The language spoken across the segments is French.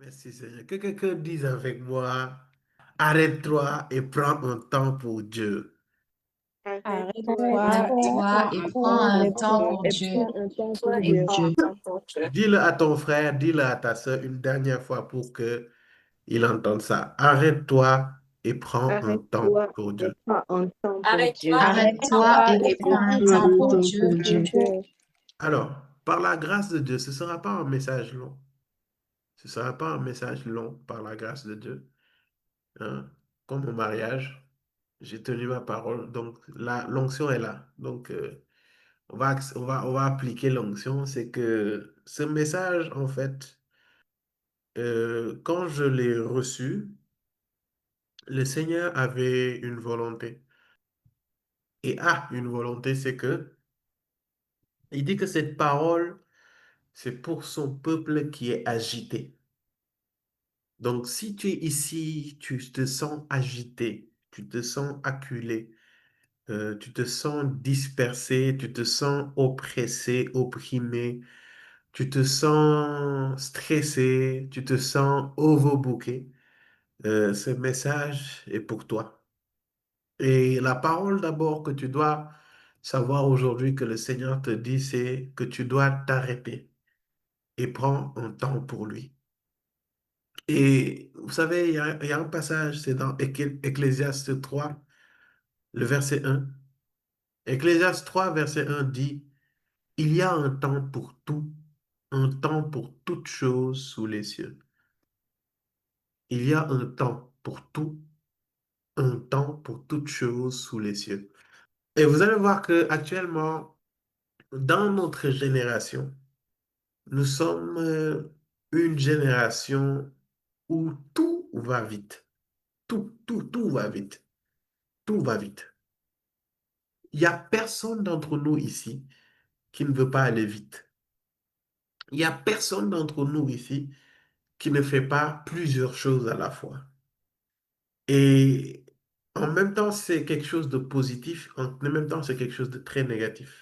Merci Seigneur. Que quelqu'un dise avec moi, arrête-toi et prends un temps pour Dieu. Arrête-toi et Arrête-toi prends et un prends temps un pour temps Dieu. pour Dieu. Et Pour Dieu. Dis-le à ton frère, dis-le à ta soeur une dernière fois pour que il entende ça. Arrête-toi et prends un temps arrête-toi pour et Dieu. prends un temps pour Dieu. Arrête-toi et Arrête-toi prends et un prends temps un pour temps Dieu. pour Dieu. Alors, par la grâce de Dieu, ce ne sera pas un message long. Ce ne sera pas un message long par la grâce de Dieu. Hein. Comme au mariage, j'ai tenu ma parole, donc l'onction est là. Donc, on va appliquer l'onction. C'est que ce message, en fait, quand je l'ai reçu, le Seigneur avait une volonté. Et a une volonté, c'est que il dit que cette parole, c'est pour son peuple qui est agité. Donc, si tu es ici, tu te sens agité, tu te sens acculé, tu te sens dispersé, tu te sens oppressé, opprimé, tu te sens stressé, tu te sens overbooké, ce message est pour toi. Et la parole d'abord que tu dois savoir aujourd'hui que le Seigneur te dit, c'est que tu dois t'arrêter et prendre un temps pour lui. Et vous savez, il y a un passage, c'est dans Ecclésiaste 3, le verset 1. Ecclésiaste 3, verset 1 dit, il y a un temps pour tout, un temps pour toute chose sous les cieux. Il y a un temps pour tout, un temps pour toute chose sous les cieux. Et vous allez voir que actuellement, dans notre génération, nous sommes une génération où tout va vite. Tout va vite. Tout va vite. Il n'y a personne d'entre nous ici qui ne veut pas aller vite. Il n'y a personne d'entre nous ici qui ne fait pas plusieurs choses à la fois. Et en même temps, c'est quelque chose de positif, en même temps, c'est quelque chose de très négatif.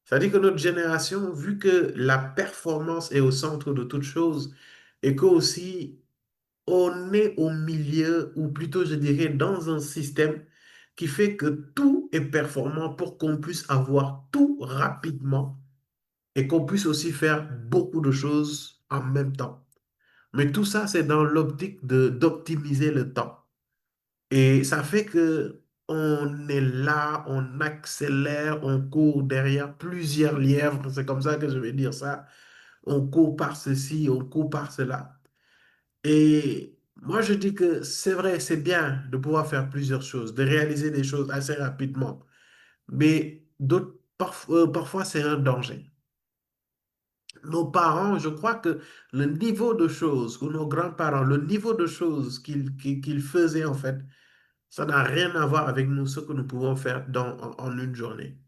C'est-à-dire que notre génération, vu que la performance est au centre de toute chose, et que aussi on est au milieu, ou plutôt je dirais dans un système qui fait que tout est performant pour qu'on puisse avoir tout rapidement et qu'on puisse aussi faire beaucoup de choses en même temps. Mais tout ça, c'est dans l'optique d'optimiser le temps. Et ça fait que on est là, on accélère, on court derrière plusieurs lièvres, c'est comme ça que je vais dire ça. On court par ceci, on court par cela. Et moi, je dis que c'est vrai, c'est bien de pouvoir faire plusieurs choses, de réaliser des choses assez rapidement. Mais parfois, c'est un danger. Nos parents, je crois que le niveau de choses, ou nos grands-parents, le niveau de choses qu'ils faisaient, en fait, ça n'a rien à voir avec nous, ce que nous pouvons faire en une journée.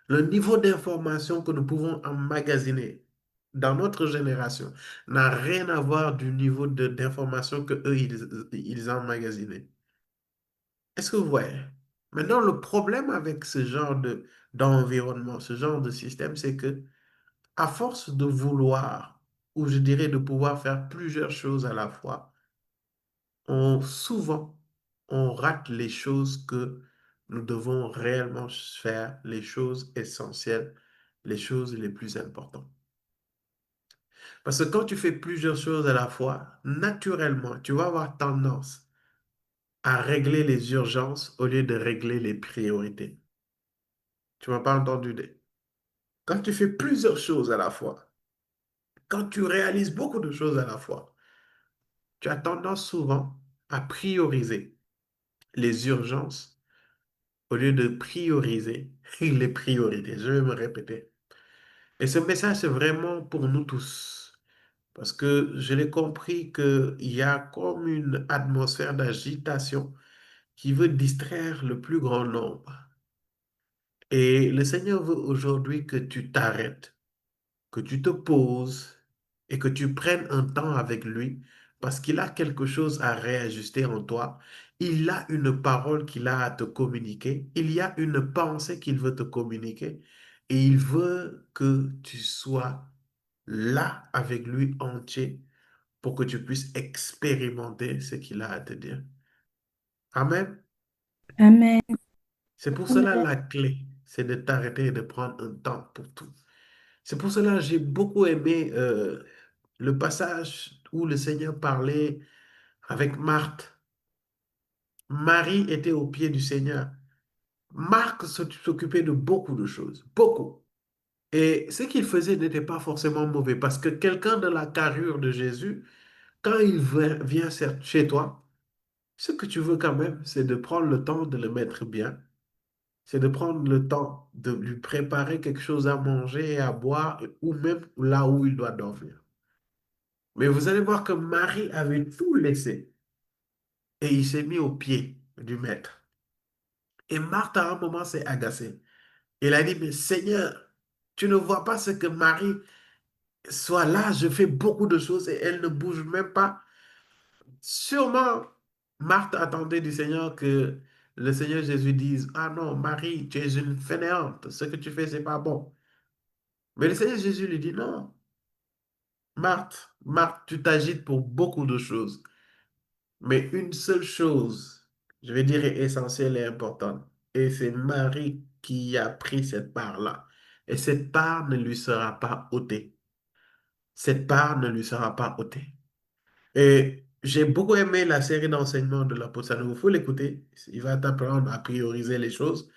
Le niveau d'information que nous pouvons emmagasiner dans notre génération n'a rien à voir du niveau d'information que eux ils emmagasinaient. Est-ce que vous voyez? Maintenant, le problème avec ce genre d'environnement, ce genre de système, c'est que à force de vouloir, ou je dirais de pouvoir faire plusieurs choses à la fois, souvent, on rate les choses que nous devons réellement faire, les choses essentielles, les choses les plus importantes. Parce que quand tu fais plusieurs choses à la fois, naturellement, tu vas avoir tendance à régler les urgences au lieu de régler les priorités. Tu m'as pas entendu dire. Quand tu fais plusieurs choses à la fois, quand tu réalises beaucoup de choses à la fois, tu as tendance souvent à prioriser les urgences au lieu de prioriser les priorités. Je vais me répéter. Et ce message, c'est vraiment pour nous tous. Parce que je l'ai compris qu'il y a comme une atmosphère d'agitation qui veut distraire le plus grand nombre. Et le Seigneur veut aujourd'hui que tu t'arrêtes, que tu te poses et que tu prennes un temps avec lui parce qu'il a quelque chose à réajuster en toi. Il a une parole qu'il a à te communiquer. Il y a une pensée qu'il veut te communiquer. Et il veut que tu sois là avec lui entier pour que tu puisses expérimenter ce qu'il a à te dire. Amen. Amen. C'est pour cela Amen. la clé, c'est de t'arrêter et de prendre un temps pour tout. C'est pour cela que j'ai beaucoup aimé le passage où le Seigneur parlait avec Marthe. Marie était au pied du Seigneur. Marc s'occupait de beaucoup de choses, beaucoup. Et ce qu'il faisait n'était pas forcément mauvais parce que quelqu'un de la carrure de Jésus, quand il vient chez toi, ce que tu veux quand même, c'est de prendre le temps de le mettre bien, c'est de prendre le temps de lui préparer quelque chose à manger et à boire, ou même là où il doit dormir. Mais vous allez voir que Marie avait tout laissé et il s'est mis au pied du maître. Et Marthe, à un moment, s'est agacée. Il a dit, mais Seigneur, tu ne vois pas ce que Marie soit là, je fais beaucoup de choses et elle ne bouge même pas. Sûrement, Marthe attendait du Seigneur que le Seigneur Jésus dise, ah non, Marie, tu es une fainéante, ce que tu fais, c'est pas bon. Mais le Seigneur Jésus lui dit, non, Marthe, Marthe, tu t'agites pour beaucoup de choses. Mais une seule chose, je vais dire, est essentielle et importante. Et c'est Marie qui a pris cette part-là. Et cette part ne lui sera pas ôtée. Cette part ne lui sera pas ôtée. Et j'ai beaucoup aimé la série d'enseignements de l'apôtre Sanogo. Il faut l'écouter. Il va t'apprendre à prioriser les choses.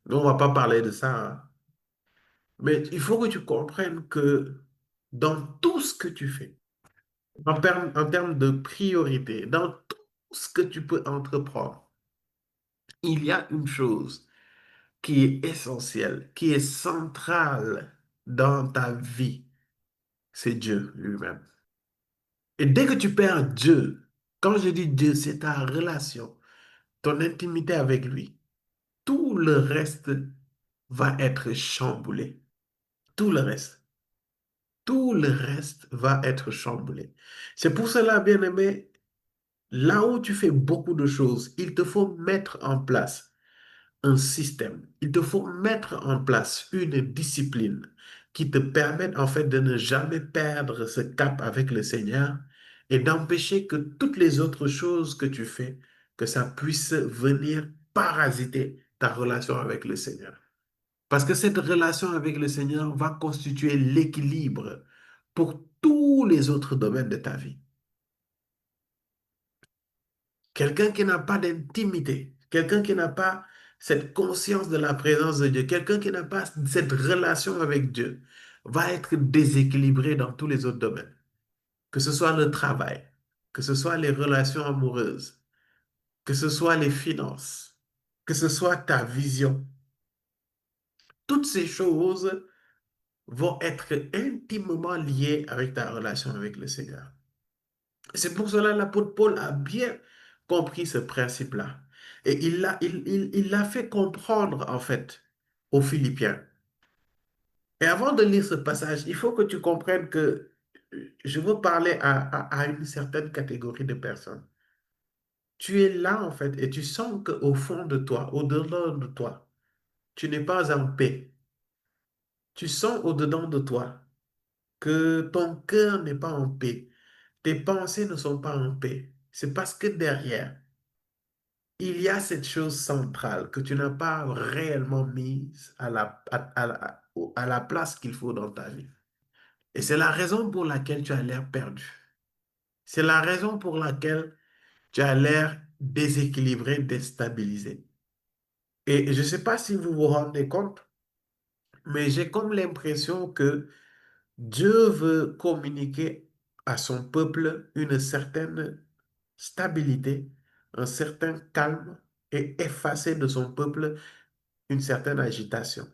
Nous, on ne va pas parler de ça, hein. Mais il faut que tu comprennes que dans tout ce que tu fais, en termes de priorité, dans tout ce que tu peux entreprendre, il y a une chose qui est essentielle, qui est centrale dans ta vie, c'est Dieu lui-même. Et dès que tu perds Dieu, quand je dis Dieu, c'est ta relation, ton intimité avec lui, tout le reste va être chamboulé. Tout le reste. Tout le reste va être chamboulé. C'est pour cela, bien-aimé, là où tu fais beaucoup de choses, il te faut mettre en place un système. Il te faut mettre en place une discipline qui te permette en fait de ne jamais perdre ce cap avec le Seigneur et d'empêcher que toutes les autres choses que tu fais, que ça puisse venir parasiter ta relation avec le Seigneur. Parce que cette relation avec le Seigneur va constituer l'équilibre pour tous les autres domaines de ta vie. Quelqu'un qui n'a pas d'intimité, quelqu'un qui n'a pas cette conscience de la présence de Dieu, quelqu'un qui n'a pas cette relation avec Dieu, va être déséquilibré dans tous les autres domaines. Que ce soit le travail, que ce soit les relations amoureuses, que ce soit les finances, que ce soit ta vision. Toutes ces choses vont être intimement liées avec ta relation avec le Seigneur. C'est pour cela que l'apôtre Paul a bien compris ce principe-là. Et il l'a fait comprendre, en fait, aux Philippiens. Et avant de lire ce passage, il faut que tu comprennes que je veux parler à une certaine catégorie de personnes. Tu es là, en fait, et tu sens qu'au fond de toi, au-dedans de toi, tu n'es pas en paix. Tu sens au-dedans de toi que ton cœur n'est pas en paix. Tes pensées ne sont pas en paix. C'est parce que derrière, il y a cette chose centrale que tu n'as pas réellement mise à la place qu'il faut dans ta vie. Et c'est la raison pour laquelle tu as l'air perdu. C'est la raison pour laquelle tu as l'air déséquilibré, déstabilisé. Et je ne sais pas si vous vous rendez compte, mais j'ai comme l'impression que Dieu veut communiquer à son peuple une certaine stabilité, un certain calme et effacer de son peuple une certaine agitation.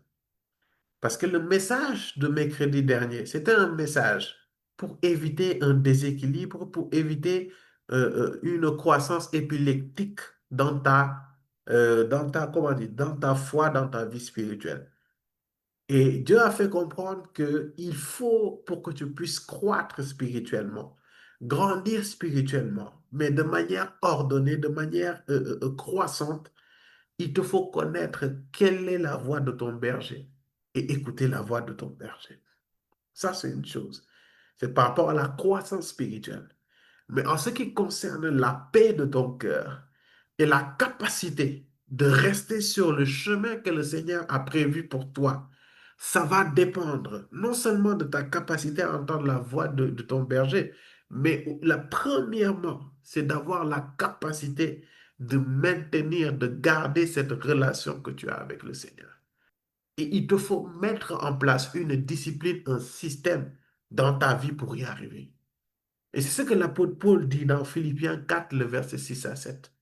Parce que le message de mercredi dernier, c'était un message pour éviter un déséquilibre, pour éviter une croissance épileptique comment dire, dans ta foi, dans ta vie spirituelle. Et Dieu a fait comprendre qu'il faut, pour que tu puisses croître spirituellement, grandir spirituellement, mais de manière ordonnée, de manière croissante, il te faut connaître quelle est la voix de ton berger et écouter la voix de ton berger. Ça, c'est une chose. C'est par rapport à la croissance spirituelle. Mais en ce qui concerne la paix de ton cœur et la capacité de rester sur le chemin que le Seigneur a prévu pour toi, ça va dépendre non seulement de ta capacité à entendre la voix de ton berger, mais premièrement, c'est d'avoir la capacité de maintenir, de garder cette relation que tu as avec le Seigneur. Et il te faut mettre en place une discipline, un système dans ta vie pour y arriver. Et c'est ce que l'apôtre Paul dit dans Philippiens 4, le verset 6 à 7.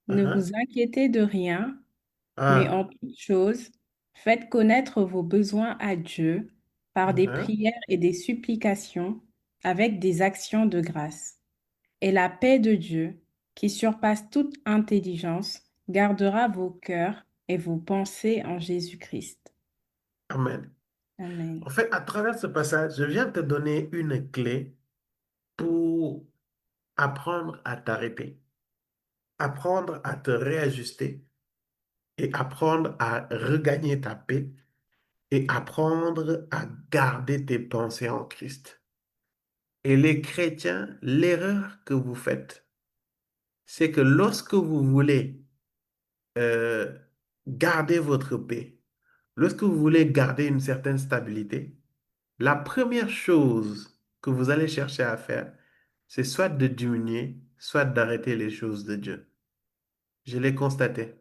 Ne Uhum. vous inquiétez de rien, mais en Ah, toute chose, faites connaître vos besoins à Dieu par des uhum. prières et des supplications avec des actions de grâce. Et la paix de Dieu, qui surpasse toute intelligence, gardera vos cœurs et vos pensées en Jésus-Christ. Amen. En Amen. fait, à travers ce passage, je viens te donner une clé pour apprendre à t'arrêter, apprendre à te réajuster et apprendre à regagner ta paix et apprendre à garder tes pensées en Christ. Et les chrétiens, l'erreur que vous faites, c'est que lorsque vous voulez euh, garder votre paix, lorsque vous voulez garder une certaine stabilité, la première chose que vous allez chercher à faire, c'est soit de diminuer, soit d'arrêter les choses de Dieu. Je l'ai constaté.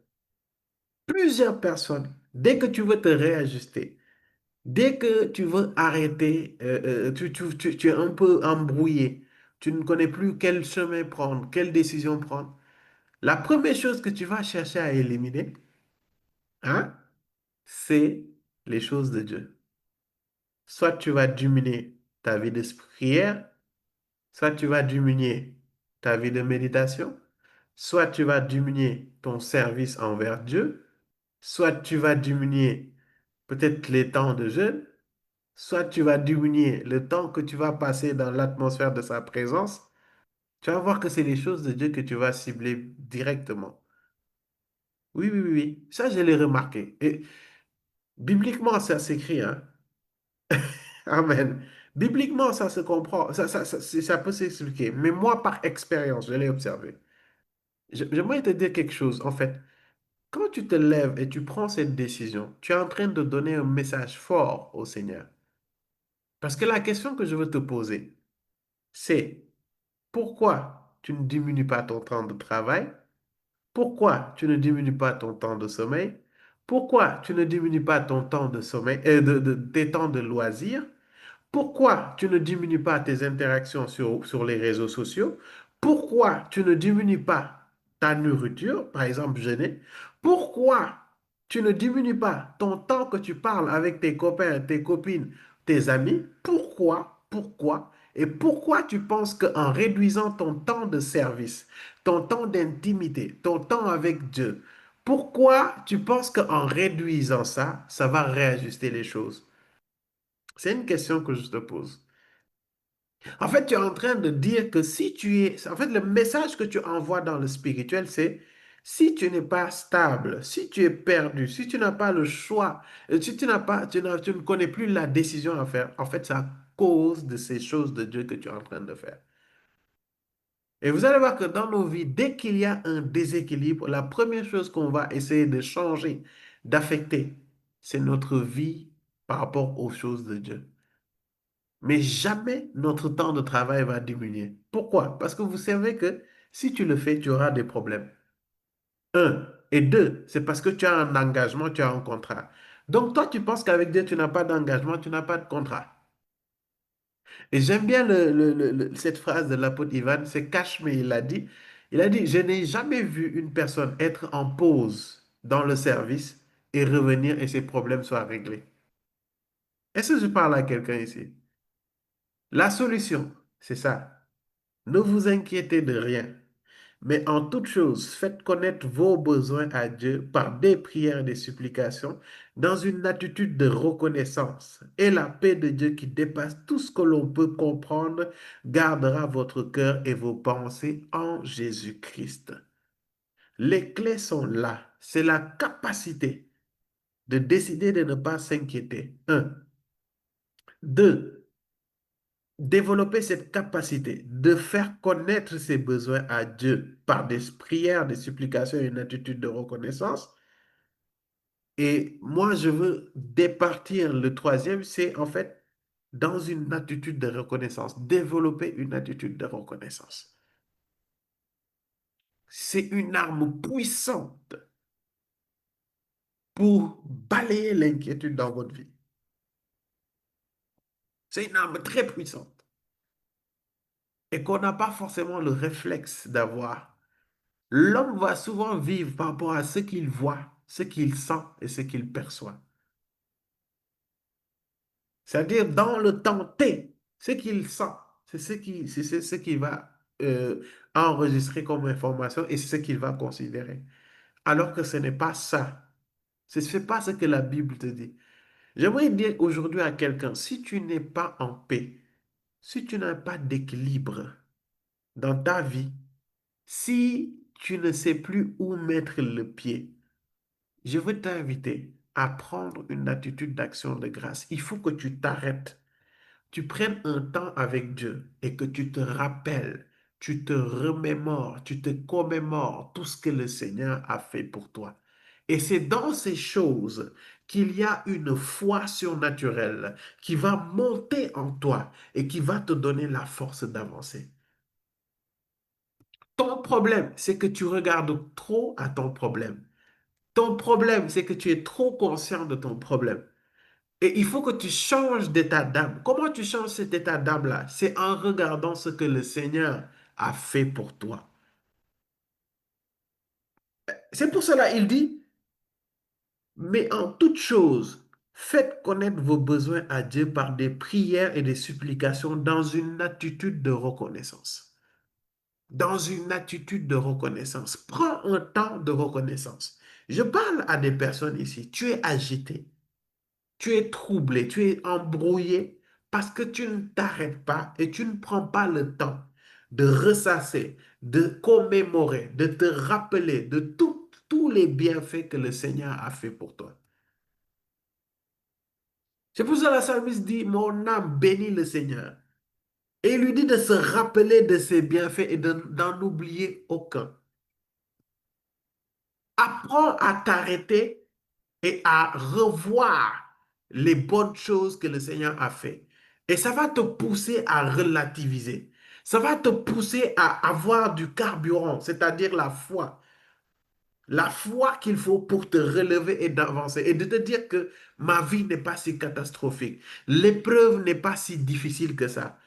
Plusieurs personnes, dès que tu veux te réajuster, dès que tu veux arrêter, tu es un peu embrouillé, tu ne connais plus quel chemin prendre, quelle décision prendre, la première chose que tu vas chercher à éliminer, hein, c'est les choses de Dieu. Soit tu vas diminuer ta vie de prière, soit tu vas diminuer ta vie de méditation, soit tu vas diminuer ton service envers Dieu, soit tu vas diminuer peut-être les temps de jeûne, soit tu vas diminuer le temps que tu vas passer dans l'atmosphère de sa présence. Tu vas voir que c'est les choses de Dieu que tu vas cibler directement. Oui, oui, oui, oui. Ça, je l'ai remarqué. Et bibliquement, ça s'écrit, hein. Amen. Bibliquement, ça se comprend, ça peut s'expliquer. Mais moi, par expérience, je l'ai observé. J'aimerais te dire quelque chose. En fait, quand tu te lèves et tu prends cette décision, tu es en train de donner un message fort au Seigneur. Parce que la question que je veux te poser, c'est pourquoi tu ne diminues pas ton temps de travail? Pourquoi tu ne diminues pas ton temps de sommeil? Pourquoi tu ne diminues pas ton temps de sommeil, tes temps de loisirs? Pourquoi tu ne diminues pas tes interactions sur les réseaux sociaux? Pourquoi tu ne diminues pas ta nourriture, par exemple jeûner? Pourquoi tu ne diminues pas ton temps que tu parles avec tes copains, tes copines, tes amis? Pourquoi? Pourquoi? Et pourquoi tu penses qu'en réduisant ton temps de service, ton temps d'intimité, ton temps avec Dieu, pourquoi tu penses qu'en réduisant ça, ça va réajuster les choses? C'est une question que je te pose. En fait, tu es en train de dire que si tu es... En fait, le message que tu envoies dans le spirituel, c'est si tu n'es pas stable, si tu es perdu, si tu n'as pas le choix, si tu n'as pas, tu ne connais plus la décision à faire, en fait, c'est à cause de ces choses de Dieu que tu es en train de faire. Et vous allez voir que dans nos vies, dès qu'il y a un déséquilibre, la première chose qu'on va essayer de changer, d'affecter, c'est notre vie par rapport aux choses de Dieu. Mais jamais notre temps de travail va diminuer. Pourquoi? Parce que vous savez que si tu le fais, tu auras des problèmes. Un. Et deux, c'est parce que tu as un engagement, tu as un contrat. Donc toi, tu penses qu'avec Dieu, tu n'as pas d'engagement, tu n'as pas de contrat. Et j'aime bien cette phrase de l'apôtre Ivan, c'est cash, mais il a dit, je n'ai jamais vu une personne être en pause dans le service et revenir et ses problèmes soient réglés. Est-ce que je parle à quelqu'un ici? La solution, c'est ça. Ne vous inquiétez de rien, mais en toute chose, faites connaître vos besoins à Dieu par des prières et des supplications, dans une attitude de reconnaissance. Et la paix de Dieu qui dépasse tout ce que l'on peut comprendre gardera votre cœur et vos pensées en Jésus-Christ. Les clés sont là. C'est la capacité de décider de ne pas s'inquiéter. Un. Deux. développer cette capacité de faire connaître ses besoins à Dieu par des prières, des supplications et une attitude de reconnaissance. Et moi, je veux départir le troisième, c'est en fait dans une attitude de reconnaissance, développer une attitude de reconnaissance. C'est une arme puissante pour balayer l'inquiétude dans votre vie. C'est une arme très puissante et qu'on n'a pas forcément le réflexe d'avoir. L'homme va souvent vivre par rapport à ce qu'il voit, ce qu'il sent et ce qu'il perçoit. C'est-à-dire dans le temps T, ce qu'il sent, c'est ce qu'il va enregistrer comme information et c'est ce qu'il va considérer. Alors que ce n'est pas ça. Ce n'est pas ce que la Bible te dit. J'aimerais dire aujourd'hui à quelqu'un, si tu n'es pas en paix, si tu n'as pas d'équilibre dans ta vie, si tu ne sais plus où mettre le pied, je veux t'inviter à prendre une attitude d'action de grâce. Il faut que tu t'arrêtes, tu prennes un temps avec Dieu et que tu te rappelles, tu te remémores, tu te commémores tout ce que le Seigneur a fait pour toi. Et c'est dans ces choses qu'il y a une foi surnaturelle qui va monter en toi et qui va te donner la force d'avancer. Ton problème, c'est que tu regardes trop à ton problème. Ton problème, c'est que tu es trop conscient de ton problème. Et il faut que tu changes d'état d'âme. Comment tu changes cet état d'âme-là? C'est en regardant ce que le Seigneur a fait pour toi. C'est pour cela il dit, mais en toute chose, faites connaître vos besoins à Dieu par des prières et des supplications dans une attitude de reconnaissance. Dans une attitude de reconnaissance. Prends un temps de reconnaissance. Je parle à des personnes ici. Tu es agité. Tu es troublé, tu es embrouillé parce que tu ne t'arrêtes pas et tu ne prends pas le temps de ressasser, de commémorer, de te rappeler de tous les bienfaits que le Seigneur a fait pour toi. C'est pour ça que la psalmiste dit, mon âme bénit le Seigneur. Et il lui dit de se rappeler de ses bienfaits et d'en oublier aucun. Apprends à t'arrêter et à revoir les bonnes choses que le Seigneur a fait. Et ça va te pousser à relativiser. Ça va te pousser à avoir du carburant, c'est-à-dire la foi. La foi qu'il faut pour te relever et d'avancer. Et de te dire que ma vie n'est pas si catastrophique. L'épreuve n'est pas si difficile que ça.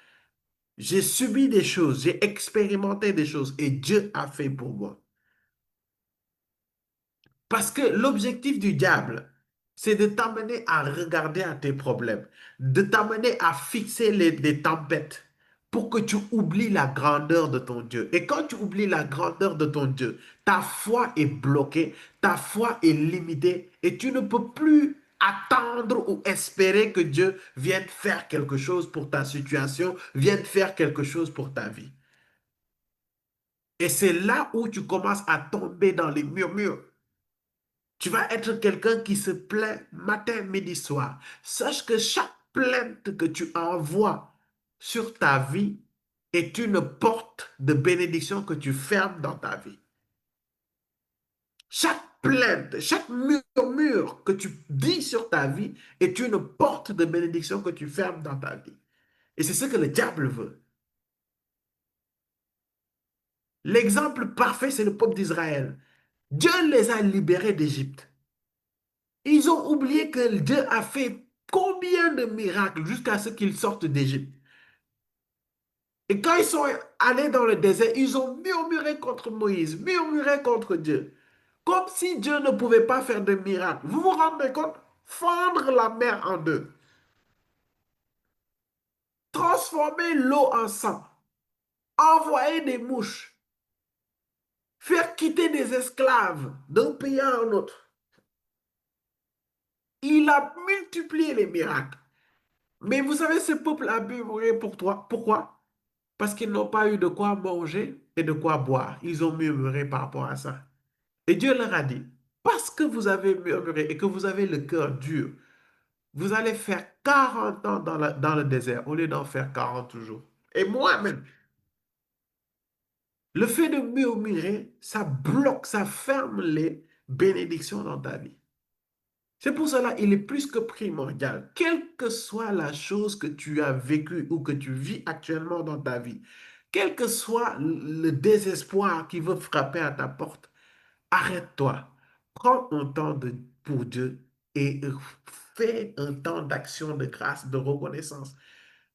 J'ai subi des choses, j'ai expérimenté des choses et Dieu a fait pour moi. Parce que l'objectif du diable, c'est de t'amener à regarder à tes problèmes, de t'amener à fixer les tempêtes pour que tu oublies la grandeur de ton Dieu. Et quand tu oublies la grandeur de ton Dieu, ta foi est bloquée, ta foi est limitée et tu ne peux plus attendre ou espérer que Dieu vienne faire quelque chose pour ta situation, vienne faire quelque chose pour ta vie. Et c'est là où tu commences à tomber dans les murmures. Tu vas être quelqu'un qui se plaint matin, midi, soir. Sache que chaque plainte que tu envoies sur ta vie est une porte de bénédiction que tu fermes dans ta vie. Chaque plainte, chaque murmure que tu dis sur ta vie est une porte de bénédiction que tu fermes dans ta vie. Et c'est ce que le diable veut. L'exemple parfait, c'est le peuple d'Israël. Dieu les a libérés d'Égypte. Ils ont oublié que Dieu a fait combien de miracles jusqu'à ce qu'ils sortent d'Égypte. Et quand ils sont allés dans le désert, ils ont murmuré contre Moïse, murmuré contre Dieu. Comme si Dieu ne pouvait pas faire de miracles. Vous vous rendez compte? Fendre la mer en deux. Transformer l'eau en sang. Envoyer des mouches. Faire quitter des esclaves d'un pays à un autre. Il a multiplié les miracles. Mais vous savez, ce peuple a murmuré pour toi. Pourquoi? Parce qu'ils n'ont pas eu de quoi manger et de quoi boire. Ils ont murmuré par rapport à ça. Et Dieu leur a dit, parce que vous avez murmuré et que vous avez le cœur dur, Vous allez faire 40 ans dans le désert au lieu d'en faire 40 jours. Et moi-même, le fait de murmurer, ça bloque, ça ferme les bénédictions dans ta vie. C'est pour cela il est plus que primordial, quelle que soit la chose que tu as vécue ou que tu vis actuellement dans ta vie, quel que soit le désespoir qui veut frapper à ta porte, arrête-toi, prends un temps pour Dieu et fais un temps d'action de grâce, de reconnaissance.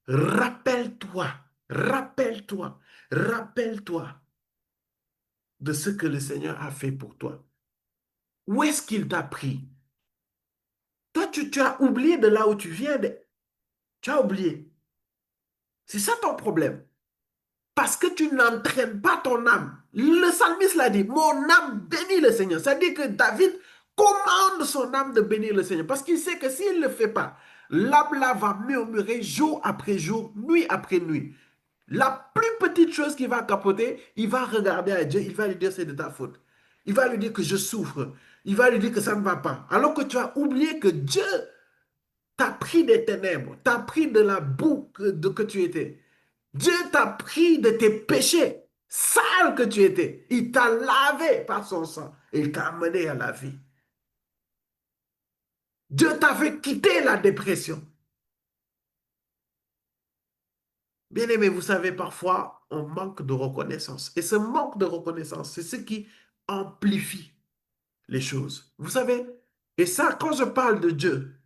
Rappelle-toi, rappelle-toi, rappelle-toi de ce que le Seigneur a fait pour toi. Où est-ce qu'il t'a pris? Toi, tu as oublié de là où tu viens. Tu as oublié. C'est ça ton problème. Parce que tu n'entraînes pas ton âme. Le psalmiste l'a dit, mon âme bénit le Seigneur. Ça dit que David commande son âme de bénir le Seigneur. Parce qu'il sait que s'il ne le fait pas, l'âme là va murmurer jour après jour, nuit après nuit. La plus petite chose qui va capoter, il va regarder à Dieu, il va lui dire c'est de ta faute. Il va lui dire que je souffre. Il va lui dire que ça ne va pas. Alors que tu as oublié que Dieu t'a pris des ténèbres, t'a pris de la boue que tu étais. Dieu t'a pris de tes péchés, sale que tu étais. Il t'a lavé par son sang et il t'a amené à la vie. Dieu t'a fait quitter la dépression. Bien aimé, vous savez, parfois, on manque de reconnaissance. Et ce manque de reconnaissance, c'est ce qui amplifie les choses. Vous savez, et ça, quand je parle de Dieu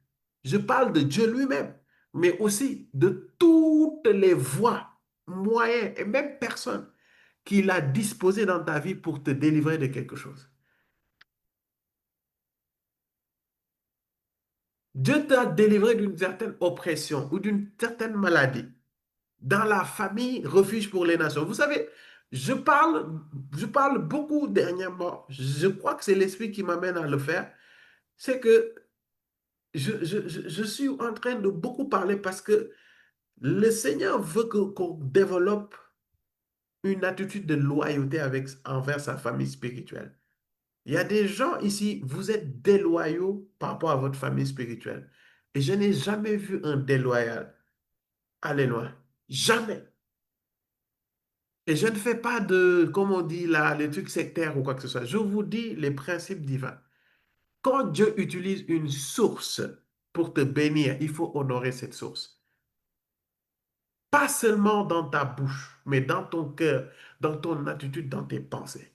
lui-même, mais aussi de toutes les voies, moyens et même personnes qu'il a disposées dans ta vie pour te délivrer de quelque chose. Dieu t'a délivré d'une certaine oppression ou d'une certaine maladie. Dans la famille, refuge pour les nations. Vous savez, je parle beaucoup dernièrement. Je crois que c'est l'Esprit qui m'amène à le faire. C'est que je suis en train de beaucoup parler parce que le Seigneur veut qu'on développe une attitude de loyauté envers sa famille spirituelle. Il y a des gens ici, vous êtes déloyaux par rapport à votre famille spirituelle. Et je n'ai jamais vu un déloyal aller loin. Jamais. Et je ne fais pas de, comme on dit là, les trucs sectaires ou quoi que ce soit. Je vous dis les principes divins. Quand Dieu utilise une source pour te bénir, il faut honorer cette source. Pas seulement dans ta bouche, mais dans ton cœur, dans ton attitude, dans tes pensées.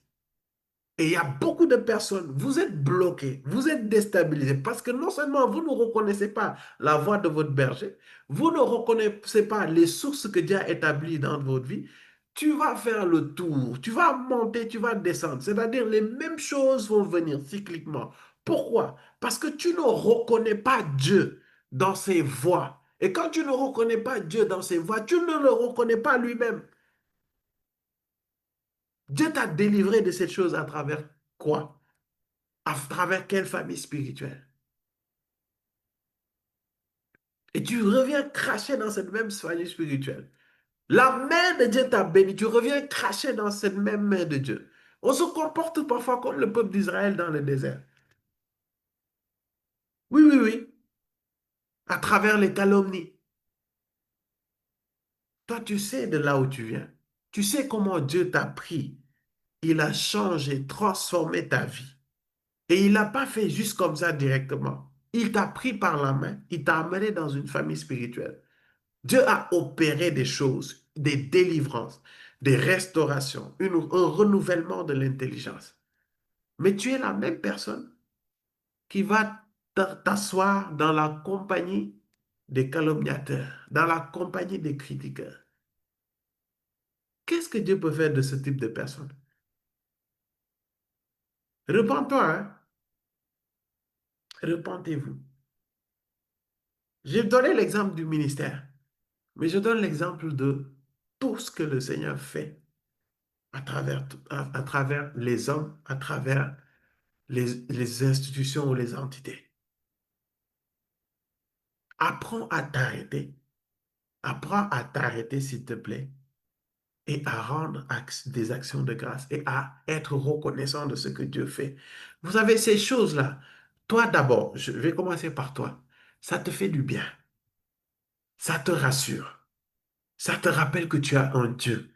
Et il y a beaucoup de personnes, vous êtes bloqués, vous êtes déstabilisés parce que non seulement vous ne reconnaissez pas la voix de votre berger, vous ne reconnaissez pas les sources que Dieu a établies dans votre vie, tu vas faire le tour, tu vas monter, tu vas descendre. C'est-à-dire les mêmes choses vont venir cycliquement. Pourquoi? Parce que tu ne reconnais pas Dieu dans ses voies. Et quand tu ne reconnais pas Dieu dans ses voies, tu ne le reconnais pas lui-même. Dieu t'a délivré de cette chose à travers quoi? À travers quelle famille spirituelle? Et tu reviens cracher dans cette même famille spirituelle. La main de Dieu t'a béni, tu reviens cracher dans cette même main de Dieu. On se comporte parfois comme le peuple d'Israël dans le désert. Oui, oui, oui, à travers les calomnies. Toi, tu sais de là où tu viens. Tu sais comment Dieu t'a pris. Il a changé, transformé ta vie. Et il n'a pas fait juste comme ça directement. Il t'a pris par la main, il t'a amené dans une famille spirituelle. Dieu a opéré des choses, des délivrances, des restaurations, un renouvellement de l'intelligence. Mais tu es la même personne qui va t'asseoir dans la compagnie des calomniateurs, dans la compagnie des critiqueurs. Qu'est-ce que Dieu peut faire de ce type de personne? Repends-toi, hein? Repentez-vous. J'ai donné l'exemple du ministère, mais je donne l'exemple de tout ce que le Seigneur fait à travers les hommes, à travers les institutions ou les entités. Apprends à t'arrêter. Apprends à t'arrêter, s'il te plaît, et à rendre des actions de grâce et à être reconnaissant de ce que Dieu fait. Vous savez, ces choses-là, toi d'abord, je vais commencer par toi. Ça te fait du bien. Ça te rassure. Ça te rappelle que tu as un Dieu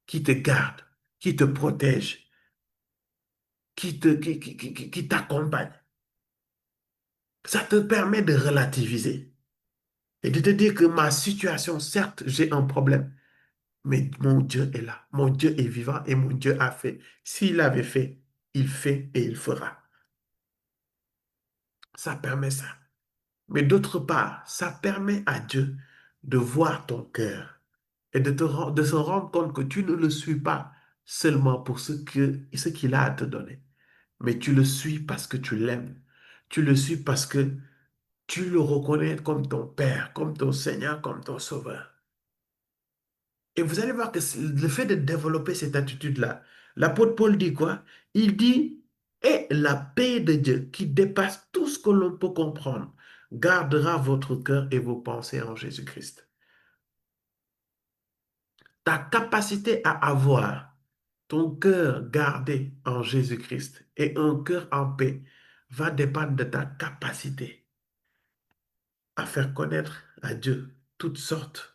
qui te garde, qui te protège, qui t'accompagne. Ça te permet de relativiser et de te dire que ma situation, certes, j'ai un problème, mais mon Dieu est là. Mon Dieu est vivant et mon Dieu a fait. S'il avait fait, il fait et il fera. Ça permet ça. Mais d'autre part, ça permet à Dieu de voir ton cœur et de se rendre compte que tu ne le suis pas seulement pour ce qu'il a à te donner, mais tu le suis parce que tu l'aimes. Tu le suis parce que tu le reconnais comme ton Père, comme ton Seigneur, comme ton Sauveur. Et vous allez voir que le fait de développer cette attitude-là, l'apôtre Paul dit quoi? Il dit, et la paix de Dieu qui dépasse tout ce que l'on peut comprendre, gardera votre cœur et vos pensées en Jésus-Christ. Ta capacité à avoir ton cœur gardé en Jésus-Christ et un cœur en paix va dépendre de ta capacité à faire connaître à Dieu toutes sortes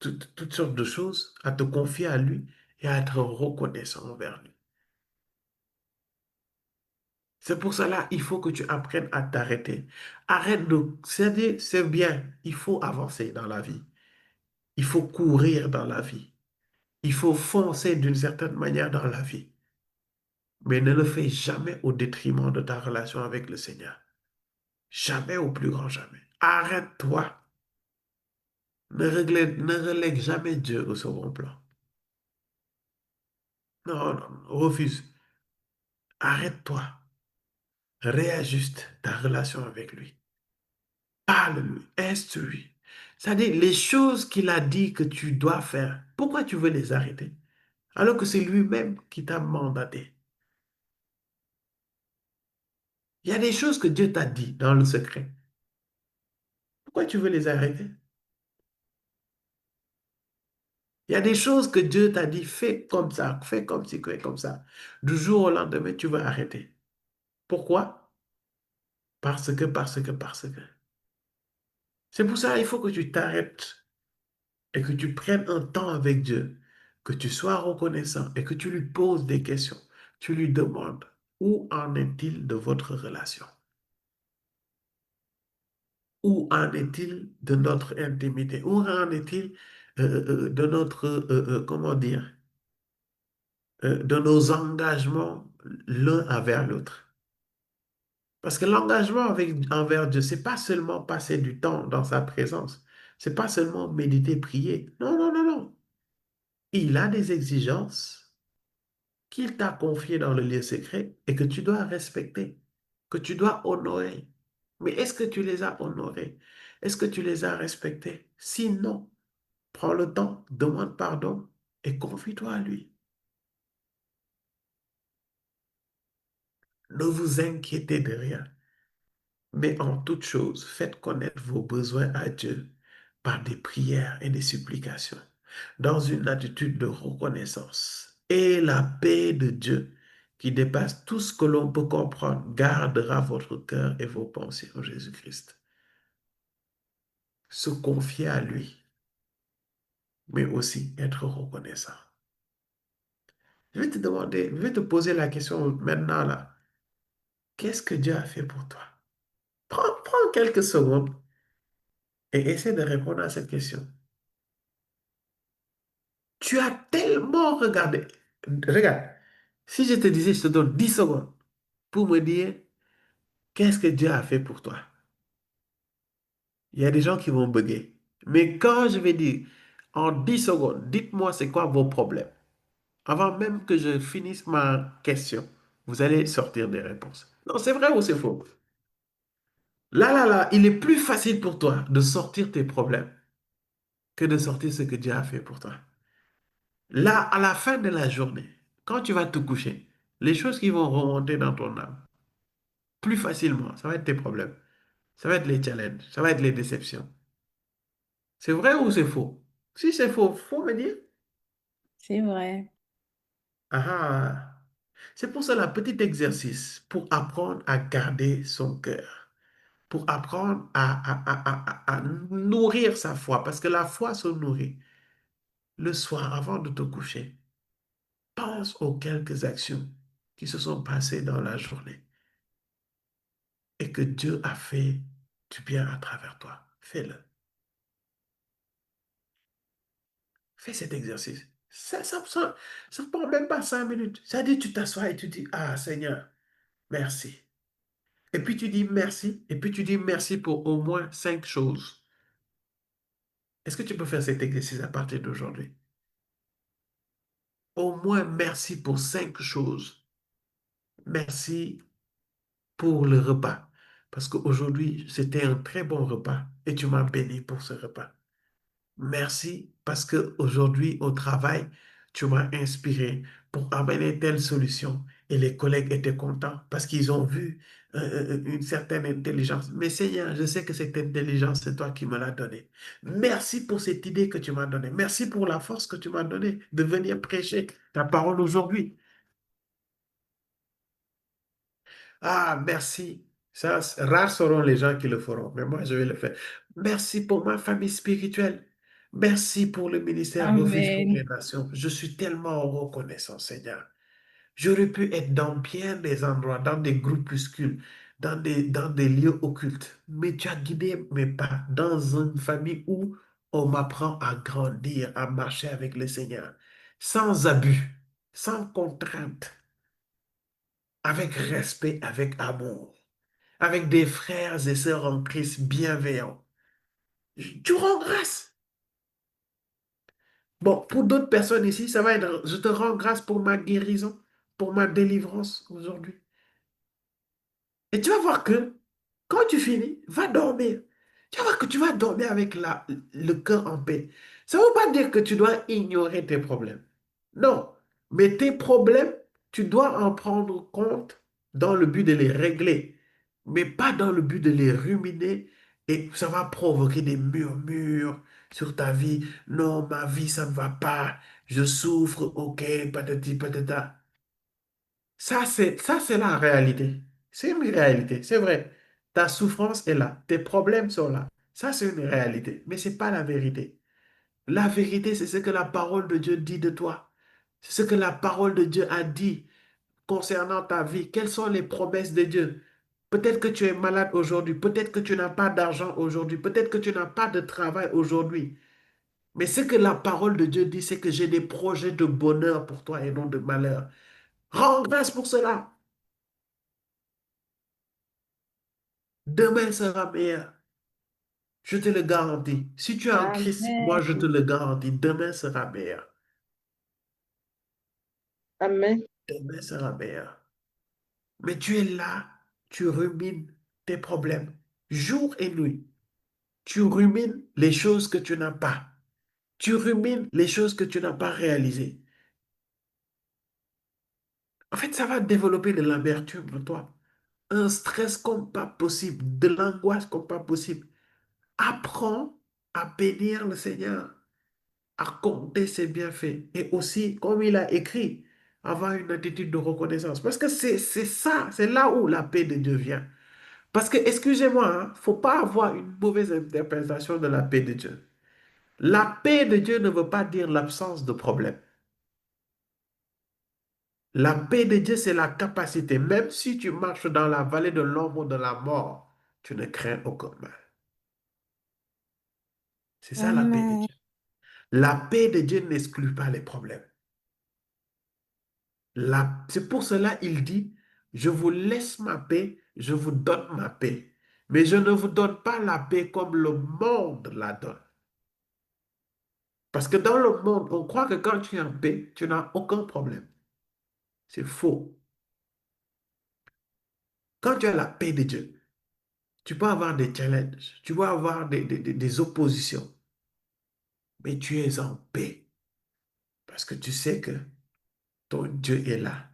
de choses, à te confier à lui et à être reconnaissant envers lui. C'est pour cela il faut que tu apprennes à t'arrêter. Arrête de... C'est-à-dire, c'est bien, il faut avancer dans la vie. Il faut courir dans la vie. Il faut foncer d'une certaine manière dans la vie. Mais ne le fais jamais au détriment de ta relation avec le Seigneur. Jamais au plus grand jamais. Arrête-toi. Ne relègue jamais Dieu au second plan. Non, non, non, refuse. Arrête-toi. Réajuste ta relation avec lui. Parle-lui, instruis. C'est-à-dire les choses qu'il a dit que tu dois faire. Pourquoi tu veux les arrêter? Alors que c'est lui-même qui t'a mandaté. Il y a des choses que Dieu t'a dit dans le secret. Pourquoi tu veux les arrêter? Il y a des choses que Dieu t'a dit, fais comme ça, fais comme ci, fais comme ça. Du jour au lendemain, tu vas arrêter. Pourquoi? Parce que. C'est pour ça qu'il faut que tu t'arrêtes et que tu prennes un temps avec Dieu, que tu sois reconnaissant et que tu lui poses des questions. Tu lui demandes, où en est-il de votre relation? Où en est-il de notre intimité? Où en est-il de notre, comment dire, de nos engagements l'un envers l'autre? Parce que l'engagement envers Dieu, c'est pas seulement passer du temps dans sa présence. C'est pas seulement méditer, prier. Non, non, non, non. Il a des exigences qu'il t'a confiées dans le lieu secret et que tu dois respecter, que tu dois honorer. Mais est-ce que tu les as honorées? Est-ce que tu les as respectées? Sinon, prends le temps, demande pardon et confie-toi à lui. Ne vous inquiétez de rien. Mais en toute chose, faites connaître vos besoins à Dieu par des prières et des supplications, dans une attitude de reconnaissance. Et la paix de Dieu, qui dépasse tout ce que l'on peut comprendre, gardera votre cœur et vos pensées en Jésus-Christ. Se confier à lui, mais aussi être reconnaissant. Je vais te demander, je vais te poser la question maintenant là. Qu'est-ce que Dieu a fait pour toi? Prends quelques secondes et essaie de répondre à cette question. Tu as tellement regardé. Regarde, si je te disais, je te donne 10 secondes pour me dire qu'est-ce que Dieu a fait pour toi. Il y a des gens qui vont bugger. Mais quand je vais dire en 10 secondes, dites-moi c'est quoi vos problèmes. Avant même que je finisse ma question, vous allez sortir des réponses. Non, c'est vrai ou c'est faux? Là, il est plus facile pour toi de sortir tes problèmes que de sortir ce que Dieu a fait pour toi. Là, à la fin de la journée, quand tu vas te coucher, les choses qui vont remonter dans ton âme, plus facilement, ça va être tes problèmes, ça va être les challenges, ça va être les déceptions. C'est vrai ou c'est faux? Si c'est faux, faut me dire. C'est vrai. Ah, ah. C'est pour cela, petit exercice pour apprendre à garder son cœur. pour apprendre à nourrir sa foi, parce que la foi se nourrit. Le soir, avant de te coucher, pense aux quelques actions qui se sont passées dans la journée et que Dieu a fait du bien à travers toi. Fais-le. Fais cet exercice. Ça ne prend même pas 5 minutes. Ça dit, tu t'assois et tu dis, ah Seigneur, merci. Et puis tu dis merci, et puis tu dis merci pour au moins 5 choses. Est-ce que tu peux faire cet exercice à partir d'aujourd'hui? Au moins merci pour 5 choses. Merci pour le repas. Parce qu'aujourd'hui, c'était un très bon repas et tu m'as béni pour ce repas. Merci parce que aujourd'hui au travail, tu m'as inspiré pour amener telle solution et les collègues étaient contents parce qu'ils ont vu une certaine intelligence. Mais Seigneur, je sais que cette intelligence, c'est toi qui me l'as donnée. Merci pour cette idée que tu m'as donnée. Merci pour la force que tu m'as donnée de venir prêcher ta parole aujourd'hui. Ah, merci. Ça, rares seront les gens qui le feront, mais moi, je vais le faire. Merci pour ma famille spirituelle. Merci pour le ministère Refuge pour les Amen. Nations. Je suis tellement reconnaissant, Seigneur. J'aurais pu être dans bien des endroits, dans des groupuscules, dans des lieux occultes, mais tu as guidé mes pas dans une famille où on m'apprend à grandir, à marcher avec le Seigneur, sans abus, sans contrainte, avec respect, avec amour, avec des frères et sœurs en Christ bienveillants. Tu rends grâce. Bon, pour d'autres personnes ici, ça va être, je te rends grâce pour ma guérison, pour ma délivrance aujourd'hui. Et tu vas voir que quand tu finis, va dormir. Tu vas voir que tu vas dormir avec le cœur en paix. Ça ne veut pas dire que tu dois ignorer tes problèmes. Non, mais tes problèmes, tu dois en prendre compte dans le but de les régler, mais pas dans le but de les ruminer et ça va provoquer des murmures sur ta vie. Non, ma vie, ça ne va pas. Je souffre, ok, patati patata. Ça, c'est la réalité. C'est une réalité, c'est vrai. Ta souffrance est là, tes problèmes sont là. Ça, c'est une réalité, mais ce n'est pas la vérité. La vérité, c'est ce que la parole de Dieu dit de toi. C'est ce que la parole de Dieu a dit concernant ta vie. Quelles sont les promesses de Dieu? Peut-être que tu es malade aujourd'hui, peut-être que tu n'as pas d'argent aujourd'hui, peut-être que tu n'as pas de travail aujourd'hui. Mais ce que la parole de Dieu dit, c'est que j'ai des projets de bonheur pour toi et non de malheur. Rends grâce pour cela. Demain sera meilleur. Je te le garantis. Si tu es en Christ, moi je te Amen. le garantis, demain sera meilleur. Amen. Demain sera meilleur. Mais tu es là, tu rumines tes problèmes jour et nuit. Tu rumines les choses que tu n'as pas. Tu rumines les choses que tu n'as pas réalisées. En fait, ça va développer de l'amertume en toi. Un stress comme pas possible, de l'angoisse comme pas possible. Apprends à bénir le Seigneur, à compter ses bienfaits et aussi, comme il a écrit, avoir une attitude de reconnaissance. Parce que c'est ça, c'est là où la paix de Dieu vient. Parce que, excusez-moi, il ne faut pas avoir une mauvaise interprétation de la paix de Dieu. La paix de Dieu ne veut pas dire l'absence de problème. La paix de Dieu, c'est la capacité, même si tu marches dans la vallée de l'ombre de la mort, tu ne crains aucun mal. C'est ça la paix de Amen. Dieu. La paix de Dieu n'exclut pas les problèmes. C'est pour cela il dit, je vous laisse ma paix, je vous donne ma paix. Mais je ne vous donne pas la paix comme le monde la donne. Parce que dans le monde, on croit que quand tu es en paix, tu n'as aucun problème. C'est faux. Quand tu as la paix de Dieu, tu peux avoir des challenges, tu peux avoir des oppositions, mais tu es en paix parce que tu sais que ton Dieu est là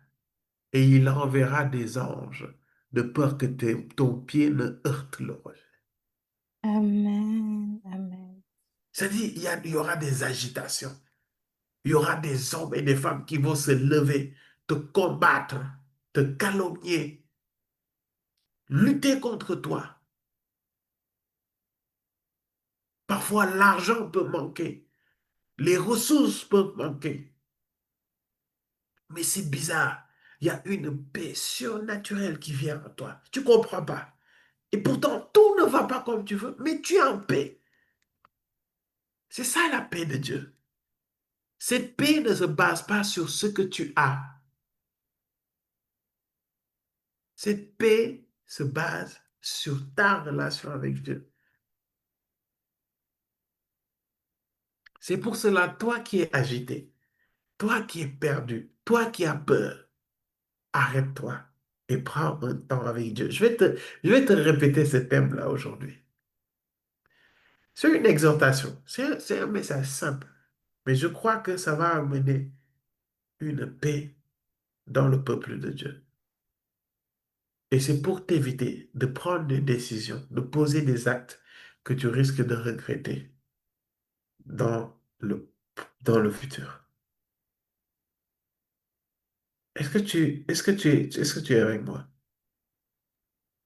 et il enverra des anges de peur que ton pied ne heurte le rocher. Amen. Amen. C'est-à-dire, il y aura des agitations. Il y aura des hommes et des femmes qui vont se lever, te combattre, te calomnier, lutter contre toi. Parfois, l'argent peut manquer. Les ressources peuvent manquer. Mais c'est bizarre. Il y a une paix surnaturelle qui vient à toi. Tu ne comprends pas. Et pourtant, tout ne va pas comme tu veux, mais tu es en paix. C'est ça la paix de Dieu. Cette paix ne se base pas sur ce que tu as. Cette paix se base sur ta relation avec Dieu. C'est pour cela, toi qui es agité, toi qui es perdu, toi qui as peur, arrête-toi et prends un temps avec Dieu. Je vais te répéter ce thème-là aujourd'hui. C'est une exhortation, c'est un message simple, mais je crois que ça va amener une paix dans le peuple de Dieu. Et c'est pour t'éviter de prendre des décisions, de poser des actes que tu risques de regretter dans le, dans le futur. Est-ce que tu es avec moi?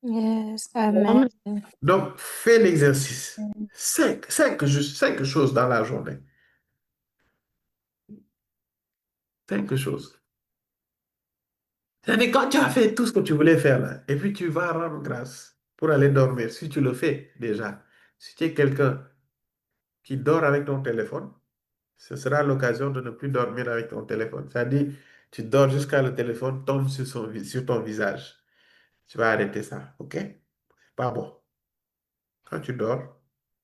Yes, amen. Donc, fais l'exercice. Cinq choses dans la journée. Cinq choses. C'est-à-dire, quand tu as fait tout ce que tu voulais faire là, et puis tu vas rendre grâce pour aller dormir, si tu le fais déjà. Si tu es quelqu'un qui dort avec ton téléphone, ce sera l'occasion de ne plus dormir avec ton téléphone. C'est-à-dire, tu dors jusqu'à le téléphone tombe sur ton visage. Tu vas arrêter ça, OK? C'est pas bon. Quand tu dors,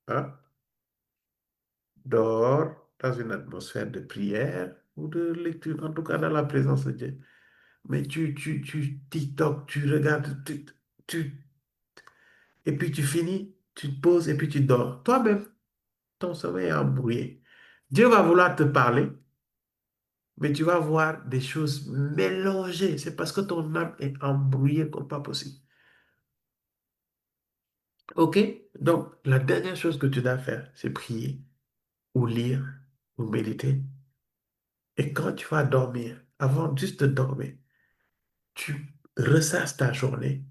hein, dors dans une atmosphère de prière ou de lecture, en tout cas dans la présence de Dieu. Mais tu TikTok, tu regardes, et puis tu finis, tu te poses et puis tu dors. Toi-même, ton sommeil est embrouillé. Dieu va vouloir te parler, mais tu vas voir des choses mélangées. C'est parce que ton âme est embrouillée comme pas possible. OK? Donc, la dernière chose que tu dois faire, c'est prier ou lire ou méditer. Et quand tu vas dormir, avant juste de dormir, tu ressasses ta journée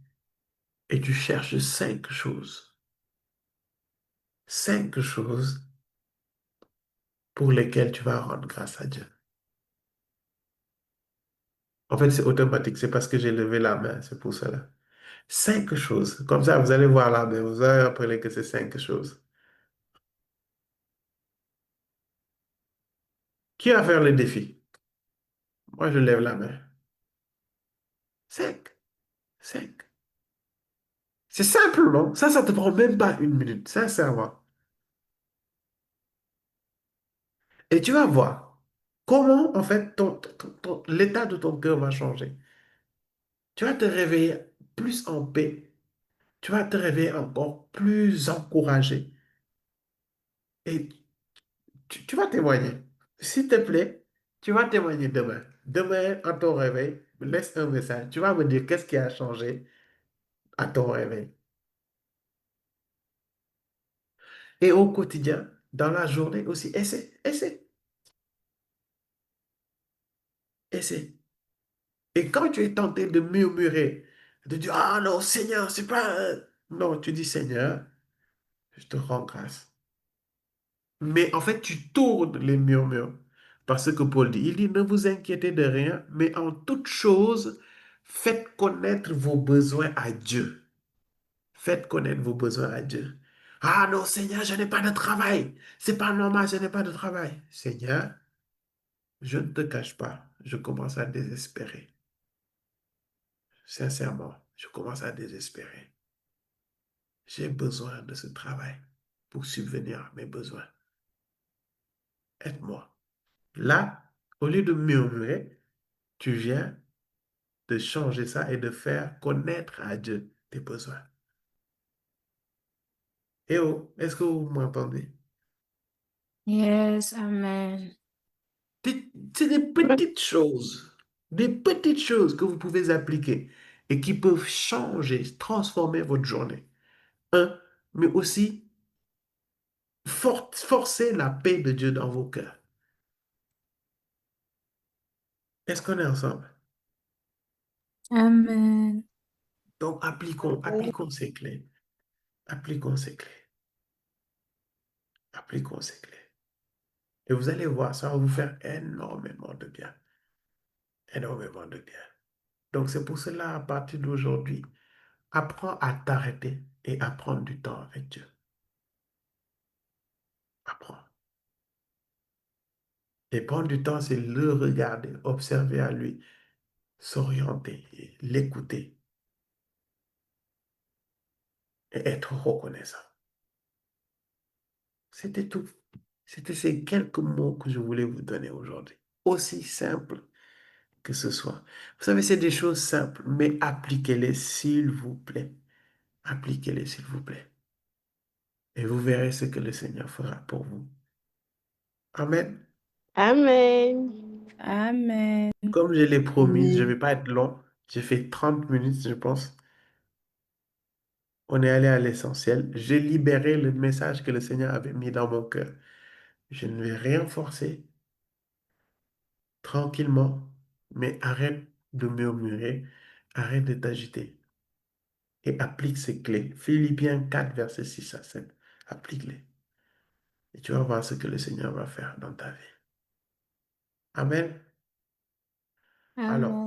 et tu cherches cinq choses. Cinq choses pour lesquelles tu vas rendre grâce à Dieu. En fait, c'est automatique. C'est parce que j'ai levé la main. C'est pour cela. Cinq choses. Comme ça, vous allez voir la main. Vous allez rappeler que c'est cinq choses. Qui va faire le défi? Moi, je lève la main. Cinq. Cinq. C'est simple, non? Ça te prend même pas une minute, sincèrement. Et tu vas voir comment, en fait, l'état de ton cœur va changer. Tu vas te réveiller plus en paix. Tu vas te réveiller encore plus encouragé. Et tu vas témoigner. S'il te plaît, tu vas témoigner demain. Demain, à ton réveil, laisse un message. Tu vas me dire qu'est-ce qui a changé à ton réveil. Et au quotidien, dans la journée aussi, essaie, essaie, essaie. Et quand tu es tenté de murmurer, de dire, ah non, Seigneur, c'est pas... Non, tu dis, Seigneur, je te rends grâce. Mais en fait, tu tournes les murmures. Parce que Paul dit, il dit, ne vous inquiétez de rien, mais en toute chose, faites connaître vos besoins à Dieu. Faites connaître vos besoins à Dieu. Ah non, Seigneur, je n'ai pas de travail. C'est pas normal, je n'ai pas de travail. Seigneur, je ne te cache pas, je commence à désespérer. Sincèrement, je commence à désespérer. J'ai besoin de ce travail pour subvenir à mes besoins. Aide-moi. Là, au lieu de murmurer, tu viens de changer ça et de faire connaître à Dieu tes besoins. Eh oh, est-ce que vous m'entendez? Yes, amen. C'est des petites choses que vous pouvez appliquer et qui peuvent changer, transformer votre journée. Un, mais aussi forcer la paix de Dieu dans vos cœurs. Est-ce qu'on est ensemble? Amen. Donc, appliquons ces clés. Appliquons ces clés. Appliquons ces clés. Et vous allez voir, ça va vous faire énormément de bien. Énormément de bien. Donc c'est pour cela, à partir d'aujourd'hui, apprends à t'arrêter et à prendre du temps avec Dieu. Apprends. Et prendre du temps, c'est le regarder, observer à lui, s'orienter, l'écouter et être reconnaissant. C'était tout. C'était ces quelques mots que je voulais vous donner aujourd'hui. Aussi simple que ce soit. Vous savez, c'est des choses simples, mais appliquez-les s'il vous plaît. Appliquez-les s'il vous plaît. Et vous verrez ce que le Seigneur fera pour vous. Amen. Amen. Amen. Comme je l'ai promis, je ne Amen. vais pas être long. J'ai fait 30 minutes, je pense. On est allé à l'essentiel. J'ai libéré le message que le Seigneur avait mis dans mon cœur. Je ne vais rien forcer, tranquillement, mais arrête de murmurer, arrête de t'agiter et applique ces clés. Philippiens 4, versets 6 à 7. Applique-les et tu vas voir ce que le Seigneur va faire dans ta vie. Amen. Alors,